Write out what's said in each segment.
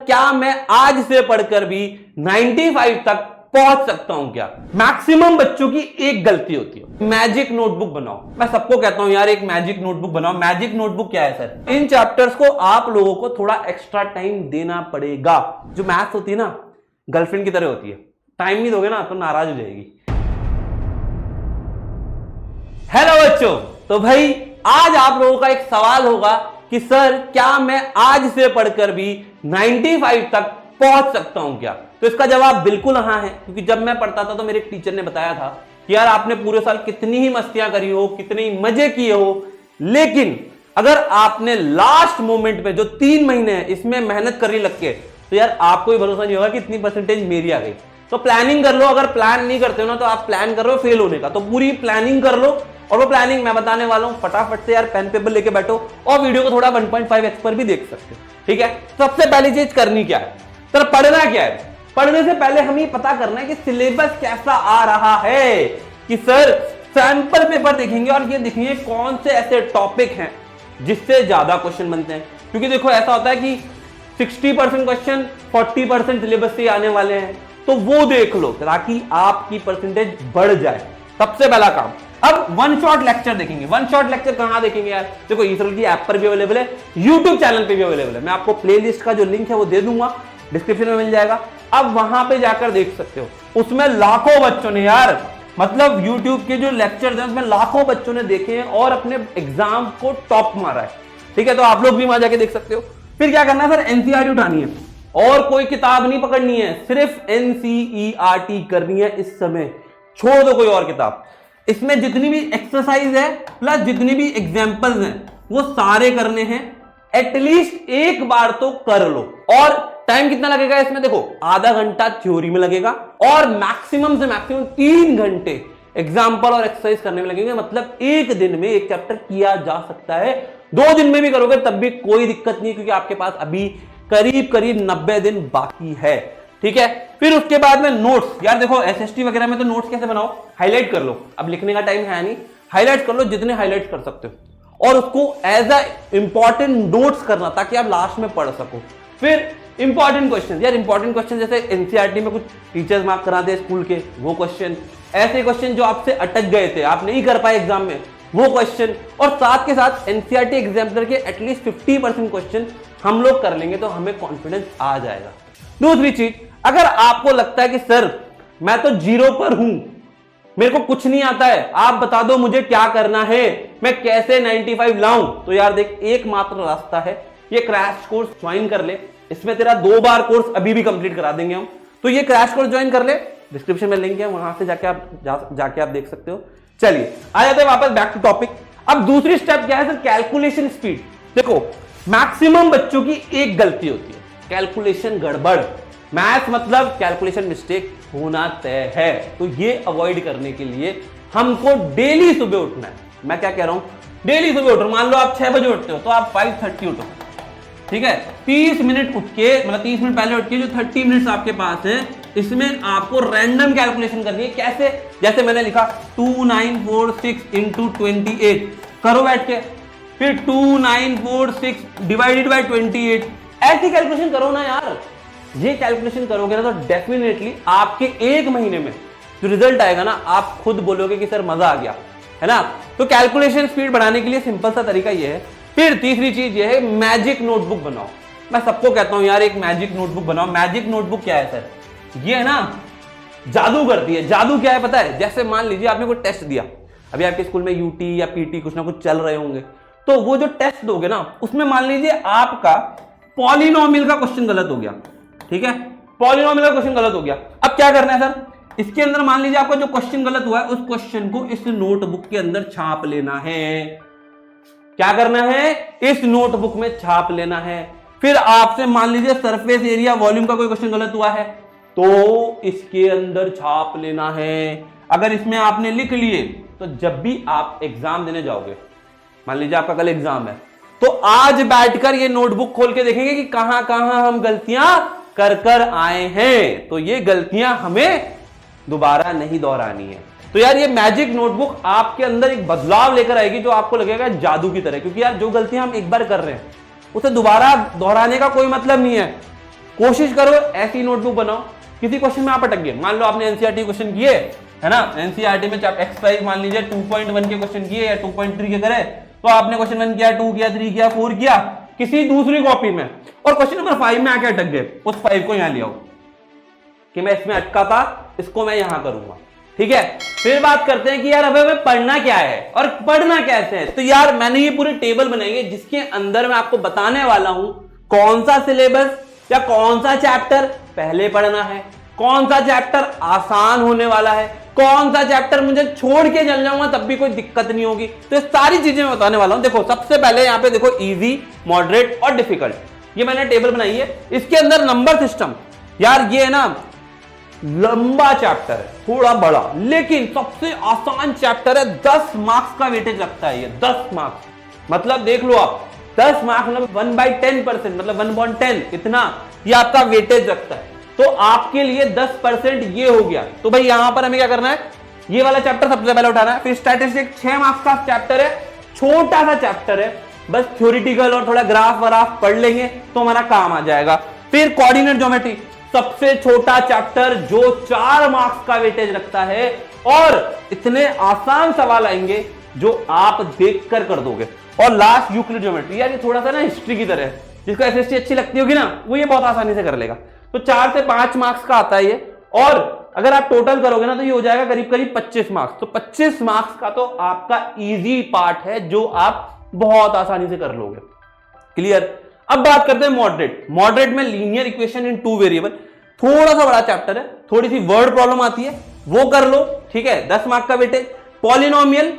क्या मैं आज से पढ़कर भी 95 तक पहुंच सकता हूं क्या? मैक्सिमम बच्चों की एक गलती होती है, मैजिक नोटबुक बनाओ। मैं सबको कहता हूं यार एक मैजिक नोटबुक बनाओ। मैजिक नोटबुक क्या है सर? इन चैप्टर्स को आप लोगों को थोड़ा एक्स्ट्रा टाइम देना पड़ेगा। जो मैथ्स होती है ना, गर्लफ्रेंड की तरह होती है, टाइम नहीं दोगे ना तो नाराज हो जाएगी। हेलो बच्चों, तो भाई आज आप लोगों का एक सवाल होगा कि सर क्या मैं आज से पढ़कर भी 95 तक पहुंच सकता हूं क्या? तो इसका जवाब बिल्कुल हां है, क्योंकि जब मैं पढ़ता था तो मेरे एक टीचर ने बताया था कि यार आपने पूरे साल कितनी ही मस्तियां करी हो, कितने ही मजे किए हो, लेकिन अगर आपने लास्ट मोमेंट में जो 3 महीने हैं इसमें मेहनत करने लग के, तो यार आपको भी भरोसा नहीं होगा कि इतनी परसेंटेज मेरी आ गई। तो प्लानिंग कर लो। अगर प्लान नहीं करते हो ना तो आप प्लान कर रहे हो फेल होने का, तो पूरी प्लानिंग कर लो। और वो प्लानिंग मैं बताने वाला हूं, फटाफट से यार पेन पेपर लेके बैठो और वीडियो को थोड़ा 1.5x पर भी देख सकते हो, ठीक है? सबसे पहली चीज करनी क्या है सर? पढ़ना क्या है? पढ़ने से पहले हमें पता करना है कि सिलेबस कैसा आ रहा है। कि सर सैंपल पेपर देखेंगे और ये देखेंगे कौन से ऐसे टॉपिक हैं जिससे ज्यादा क्वेश्चन बनते हैं। क्योंकि देखो ऐसा होता है कि 60% क्वेश्चन 40% सिलेबस से आने वाले हैं, तो वो देख लो ताकि आपकी परसेंटेज बढ़ जाए। सबसे पहला काम। अब वन शॉट लेक्चर देखेंगे। वन शॉट लेक्चर कहां देखेंगे यार? देखो इसरोल की ऐप पर भी अवेलेबल है, यूट्यूब चैनल पे भी अवेलेबल है। मैं आपको प्लेलिस्ट का जो लिंक है वो दे दूंगा, डिस्क्रिप्शन में मिल जाएगा। अब वहां पे जाकर देख सकते हो। उसमें लाखों बच्चों ने यार, मतलब यूट्यूब के जो लेक्चर हैं उसमें लाखों बच्चों ने देखे हैं और अपने एग्जाम को टॉप मारा है, ठीक है? तो आप लोग भी वहां जाके देख सकते हो। फिर क्या करना है सर? एनसीईआरटी उठानी है और कोई किताब नहीं पकड़नी है, सिर्फ एनसीईआरटी करनी है इस समय। छोड़ दो कोई और किताब। इसमें जितनी भी एक्सरसाइज है प्लस जितनी भी एग्जाम्पल्स हैं वो सारे करने हैं। एटलीस्ट एक बार तो कर लो। और टाइम कितना लगेगा इसमें? देखो आधा घंटा थ्योरी में लगेगा और मैक्सिमम से मैक्सिमम 3 घंटे एग्जाम्पल और एक्सरसाइज करने में लगेंगे। मतलब एक दिन में एक चैप्टर किया जा सकता है। 2 दिन में भी करोगे तब भी कोई दिक्कत नहीं, क्योंकि आपके पास अभी करीब करीब 90 दिन बाकी है, ठीक है? फिर उसके बाद में नोट्स। यार देखो एसएसटी वगैरह में तो नोट्स कैसे बनाओ? हाईलाइट कर लो। अब लिखने का टाइम है नहीं, हाईलाइट कर लो जितने हाईलाइट कर सकते हो और उसको एज अ इंपॉर्टेंट नोट्स करना ताकि आप लास्ट में पढ़ सको। फिर इंपॉर्टेंट क्वेश्चन। यार इंपॉर्टेंट क्वेश्चन जैसे एनसीईआरटी में कुछ टीचर्स मार्क कराते हैं स्कूल के, वो क्वेश्चन, ऐसे क्वेश्चन जो आपसे अटक गए थे, आप नहीं कर पाए एग्जाम में, वो क्वेश्चन। और साथ के साथ एनसीईआरटी एग्जामिनर के एटलीस्ट 50% क्वेश्चन हम लोग कर लेंगे तो हमें कॉन्फिडेंस आ जाएगा। दूसरी चीज, अगर आपको लगता है कि सर मैं तो 0 पर हूं, मेरे को कुछ नहीं आता है, आप बता दो मुझे क्या करना है, मैं कैसे 95 लाऊं, तो यार देख एकमात्र रास्ता है, ये क्रैश कोर्स ज्वाइन कर ले। इसमें तेरा 2 बार कोर्स अभी भी कंप्लीट करा देंगे हम। तो ये क्रैश कोर्स ज्वाइन कर ले, डिस्क्रिप्शन में लिंक है, वहां से जाके आप देख सकते हो। चलिए आ जाते हैं वापस बैक टू टॉपिक। अब दूसरी स्टेप क्या है सर? Calculation speed. देखो मैक्सिमम बच्चों की एक गलती होती है, कैलकुलेशन गड़बड़। मैथ मतलब कैलकुलेशन मिस्टेक होना तय है। तो ये अवॉइड करने के लिए हमको डेली सुबह उठना है। मैं क्या कह रहा हूं? डेली सुबह उठो। मान लो आप 6 बजे उठते हो तो आप 5:30 उठो, ठीक है? 30 मिनट उठ के, मतलब 30 मिनट पहले उठ के जो 30 मिनट्स आपके पास है, इसमें आपको रैंडम कैलकुलेशन करनी है। कैसे? जैसे मैंने लिखा 2946 इंटू 28, करो बैठ के। फिर 2946 डिवाइडेड बाय 28, ऐसी कैलकुलेशन करो ना यार। ये कैलकुलेशन करोगे ना तो डेफिनेटली आपके 1 महीने में जो रिजल्ट आएगा ना, आप खुद बोलोगे कि सर मजा आ गया, है ना? तो कैलकुलेशन स्पीड बढ़ाने के लिए सिंपल सा तरीका ये है। फिर तीसरी चीज ये है, मैजिक नोटबुक बनाओ। मैं सबको कहता हूं यार एक मैजिक नोटबुक बनाओ। मैजिक नोटबुक क्या है सर? ये है ना, जादू करती है। जादू क्या है पता है? जैसे मान लीजिए आपने कोई टेस्ट दिया, अभी आपके स्कूल में यूटी या पीटी कुछ ना कुछ चल रहे होंगे, तो वो जो टेस्ट दोगे ना उसमें मान लीजिए आपका पॉलिनोमियल का क्वेश्चन गलत हो गया, ठीक है? पॉलिनोमियल का क्वेश्चन गलत हो गया। अब क्या करना है सर? इसके अंदर मान लीजिए आपका जो क्वेश्चन गलत हुआ है उस क्वेश्चन को इस नोटबुक के अंदर छाप लेना है। क्या करना है? इस नोटबुक में छाप लेना है। फिर आपसे मान लीजिए सरफेस एरिया वॉल्यूम का कोई क्वेश्चन गलत हुआ है तो इसके अंदर छाप लेना है। अगर इसमें आपने लिख लिए तो जब भी आप एग्जाम देने जाओगे, मान लीजिए आपका कल एग्जाम है, तो आज बैठकर ये नोटबुक खोल के देखेंगे कि कहां कहां हम गलतियां कर आए हैं। तो ये गलतियां हमें दोबारा नहीं दोहरानी है। तो यार ये मैजिक नोटबुक आपके अंदर एक बदलाव लेकर आएगी जो आपको लगेगा जादू की तरह। क्योंकि यार जो गलतियां हम एक बार कर रहे हैं उसे दोबारा दोहराने का कोई मतलब नहीं है। कोशिश करो ऐसी नोटबुक बनाओ, किसी क्वेश्चन में आप अटक गए, मान लो आपने एनसीईआरटी क्वेश्चन किए है ना, एनसीईआरटी में एक्सरसाइज मान लीजिए 2.1 के क्वेश्चन किए या 2.3 के करे, तो आपने क्वेश्चन 1 किया, 2 किया, 3 किया, 4 किया किसी दूसरी कॉपी में, और क्वेश्चन नंबर 5 में आके अटक गए, उस 5 को यहां ले आओ कि मैं इसमें अटका था, इसको मैं यहां करूंगा, ठीक है। फिर बात करते हैं कि यार अबे पढ़ना क्या है और पढ़ना कैसे है। तो यार मैंने ये पूरी टेबल बनाई है जिसके अंदर मैं आपको बताने वाला हूं कौन सा सिलेबस या कौन सा चैप्टर पहले पढ़ना है, कौन सा चैप्टर आसान होने वाला है, कौन सा चैप्टर मुझे छोड़ के चल जाऊंगा तब भी कोई दिक्कत नहीं होगी। तो ये सारी चीजें मैं बताने वाला हूं। देखो सबसे पहले यहां पे देखो इजी, मॉडरेट और डिफिकल्ट, ये मैंने टेबल बनाई है। इसके अंदर नंबर सिस्टम, यार ये है ना लंबा चैप्टर है, थोड़ा बड़ा, लेकिन सबसे आसान चैप्टर है। 10 मार्क्स का वेटेज लगता है ये, 10 मार्क्स मतलब देख लो आप, 10 मार्क्स मतलब 1/10%, मतलब 1/10 इतना ये आपका वेटेज रखता है। तो आपके लिए 10% ये हो गया। तो भाई यहां पर हमें क्या करना है, ये वाला चैप्टर सबसे पहले उठाना है। फिर स्टैटिस्टिक्स 6 मार्क्स का चैप्टर है, छोटा सा चैप्टर है, बस थ्योरेटिकल और थोड़ा ग्राफ वराफ पढ़ लेंगे तो हमारा काम आ जाएगा। फिर कोऑर्डिनेट ज्योमेट्री, सबसे छोटा चैप्टर जो 4 मार्क्स का वेटेज रखता है, और इतने आसान सवाल आएंगे जो आप देखकर कर दोगे। और लास्ट यूक्लिड ज्योमेट्री, यार ये थोड़ा सा ना हिस्ट्री की तरह है, जिसको एसएसटी अच्छी लगती होगी ना वो ये बहुत आसानी से कर लेगा। तो 4 से 5 मार्क्स का आता है ये, और अगर आप टोटल करोगे ना तो ये हो जाएगा करीब करीब 25 मार्क्स। तो 25 मार्क्स का तो आपका इजी पार्ट है जो आप बहुत आसानी से कर लोगे। क्लियर। अब बात करते हैं मॉडरेट। मॉडरेट में लीनियर इक्वेशन इन 2 वेरिएबल, थोड़ा सा बड़ा चैप्टर है, थोड़ी सी वर्ड प्रॉब्लम आती है, वो कर लो, ठीक है, 10 मार्क्स का वेटेज। पॉलिनोमियल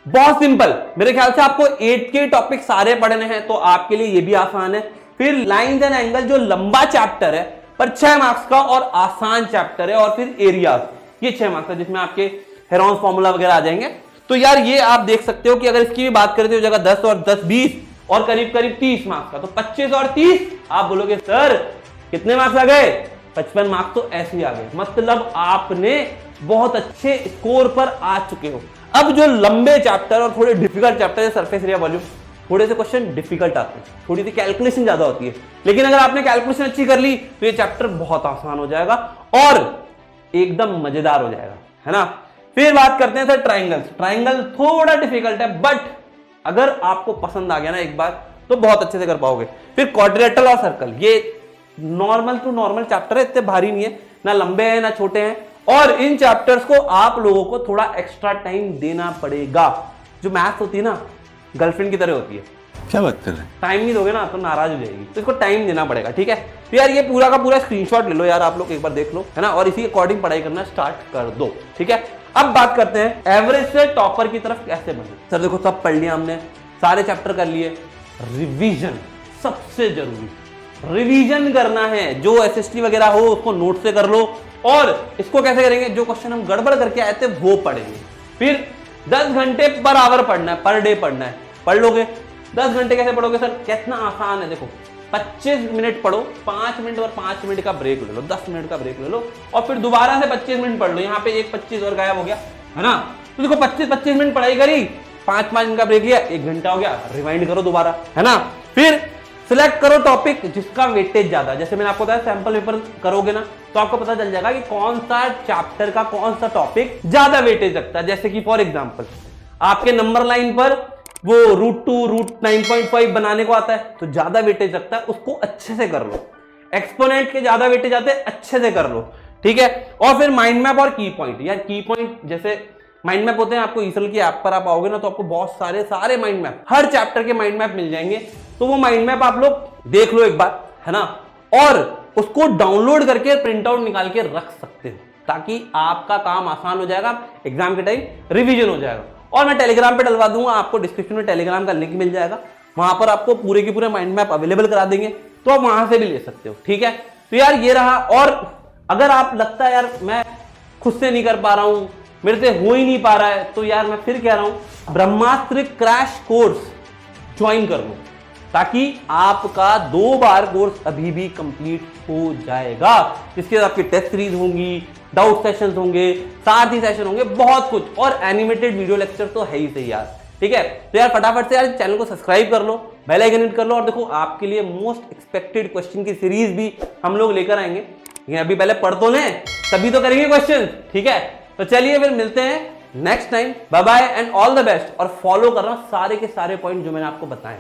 बहुत सिंपल, मेरे ख्याल से आपको 8 के टॉपिक सारे पढ़ने हैं तो आपके लिए ये भी आसान है। फिर लाइंस एंड एंगल जो लंबा चैप्टर है पर 6 मार्क्स का और आसान चैप्टर है। और फिर एरियाज, ये 6 मार्क्स का जिसमें आपके हेरोन्स फॉर्मूला वगैरह आ जाएंगे। तो यार ये आप देख सकते हो कि अगर इसकी भी बात करते हो जगह 10 और 10 20 और करीब करीब 30 मार्क्स का, तो 25 और 30 आप बोलोगे सर कितने मार्क्स आ गए, 55 मार्क्स तो ऐसे ही आ गए, मतलब आपने बहुत अच्छे स्कोर पर आ चुके हो। अब जो लंबे चैप्टर और थोड़े डिफिकल्ट चैप्टर है, सरफेस एरिया वॉल्यूम, थोड़े से क्वेश्चन डिफिकल्ट आते हैं, थोड़ी सी कैलकुलेशन ज्यादा होती है, लेकिन अगर आपने कैलकुलेशन अच्छी कर ली तो ये चैप्टर बहुत आसान हो जाएगा और एकदम मजेदार हो जाएगा, है ना। फिर बात करते हैं सर ट्राइंगल्स। ट्राइंगल थोड़ा डिफिकल्ट है, बट अगर आपको पसंद आ गया ना एक बार तो बहुत अच्छे से कर पाओगे। फिर क्वाड्रिलेटरल और सर्कल, ये नॉर्मल टू नॉर्मल चैप्टर है, इतने भारी नहीं है, ना लंबे हैं ना छोटे हैं, और इन चैप्टर्स को आप लोगों को थोड़ा एक्स्ट्रा टाइम देना पड़ेगा। जो मैथ्स होती है ना गर्लफ्रेंड की तरह होती है, क्या बात कर रहे हैं, टाइम नहीं दोगे ना तो नाराज हो जाएगी, तो इसको टाइम देना पड़ेगा, ठीक है। तो यार ये पूरा का पूरा स्क्रीनशॉट ले लो यार, आप लोग एक बार देख लो, है ना, और इसी अकॉर्डिंग पढ़ाई करना स्टार्ट कर दो, ठीक है। अब बात करते हैं एवरेज से टॉपर की तरफ कैसे बने। सर देखो सब पढ़ लिया हमने, सारे चैप्टर कर लिए, रिवीजन सबसे जरूरी, रिवीजन करना है। जो एसएसटी वगैरह हो उसको नोट से कर लो, और इसको कैसे करेंगे, जो क्वेश्चन हम गड़बड़ करके आए थे वो पढ़ेंगे। फिर 10 घंटे पर आवर पढ़ना है, पर डे पढ़ना है, पढ़ लोगे। 10 घंटे कैसे पढ़ोगे सर, कितना आसान है, देखो 25 मिनट पढ़ो, 5 मिनट और 5 मिनट का ब्रेक ले लो, 10 मिनट का ब्रेक ले लो, और फिर दोबारा से 25 मिनट पढ़ लो। यहाँ पे एक 25 और गायब हो गया, है ना। तो देखो 25 मिनट पढ़ाई करी, 5 मिनट का ब्रेक लिया, 1 घंटा हो गया, रिवाइंड करो दोबारा, है ना। फिर सिलेक्ट करो टॉपिक जिसका वेटेज ज्यादा, जैसे मैंने आपको बताया सैंपल पेपर करोगे ना तो आपको पता चल जाएगा कि कौन सा चैप्टर का कौन सा टॉपिक ज्यादा वेटेज रखता है। जैसे कि फॉर एग्जांपल आपके नंबर लाइन पर वो √2 √9.5 बनाने को आता है तो ज्यादा वेटेज रखता है, उसको अच्छे से कर लो। एक्सपोनेंट के ज्यादा वेटेज आते हैं, अच्छे से कर लो, ठीक है। और फिर माइंड मैप और की पॉइंट, यार की पॉइंट जैसे माइंड मैप होते हैं, आपको ईसएल की ऐप पर आप आओगे ना तो आपको बहुत सारे माइंड मैप, हर चैप्टर के माइंड मैप मिल जाएंगे। तो वो माइंड मैप आप लोग देख लो एक बार, है ना, और उसको डाउनलोड करके प्रिंट आउट निकाल के रख सकते हो, ताकि आपका काम आसान हो जाएगा, एग्जाम के टाइम रिवीजन हो जाएगा। और मैं टेलीग्राम पे डलवा दूंगा, आपको डिस्क्रिप्शन में टेलीग्राम का लिंक मिल जाएगा, वहां पर आपको पूरे के पूरे माइंड मैप अवेलेबल करा देंगे, तो आप वहां से भी ले सकते हो, ठीक है। तो यार ये रहा। और अगर आप लगता है यार मैं खुद से नहीं कर पा रहा हूं, मेरे से हो ही नहीं पा रहा है, तो यार मैं फिर कह रहा हूं ब्रह्मास्त्र क्रैश कोर्स ज्वाइन कर लो, ताकि आपका 2 बार कोर्स अभी भी कंप्लीट हो जाएगा। इसके बाद आपकी टेस्ट सीरीज होंगी, डाउट सेशंस होंगे, सारथी सेशन होंगे, बहुत कुछ, और एनिमेटेड वीडियो लेक्चर तो है ही सही यार, ठीक है। तो यार फटाफट से यार चैनल को सब्सक्राइब कर लो बेल आइकन हिट कर लो। और देखो आपके लिए मोस्ट एक्सपेक्टेड क्वेश्चन की सीरीज भी हम लोग लेकर आएंगे, लेकिन अभी पहले पढ़ तो लें, तभी तो करेंगे क्वेश्चन, ठीक है। तो चलिए फिर मिलते हैं next time. Bye bye and all the best. और फॉलो करना सारे के सारे पॉइंट जो मैंने आपको बताए।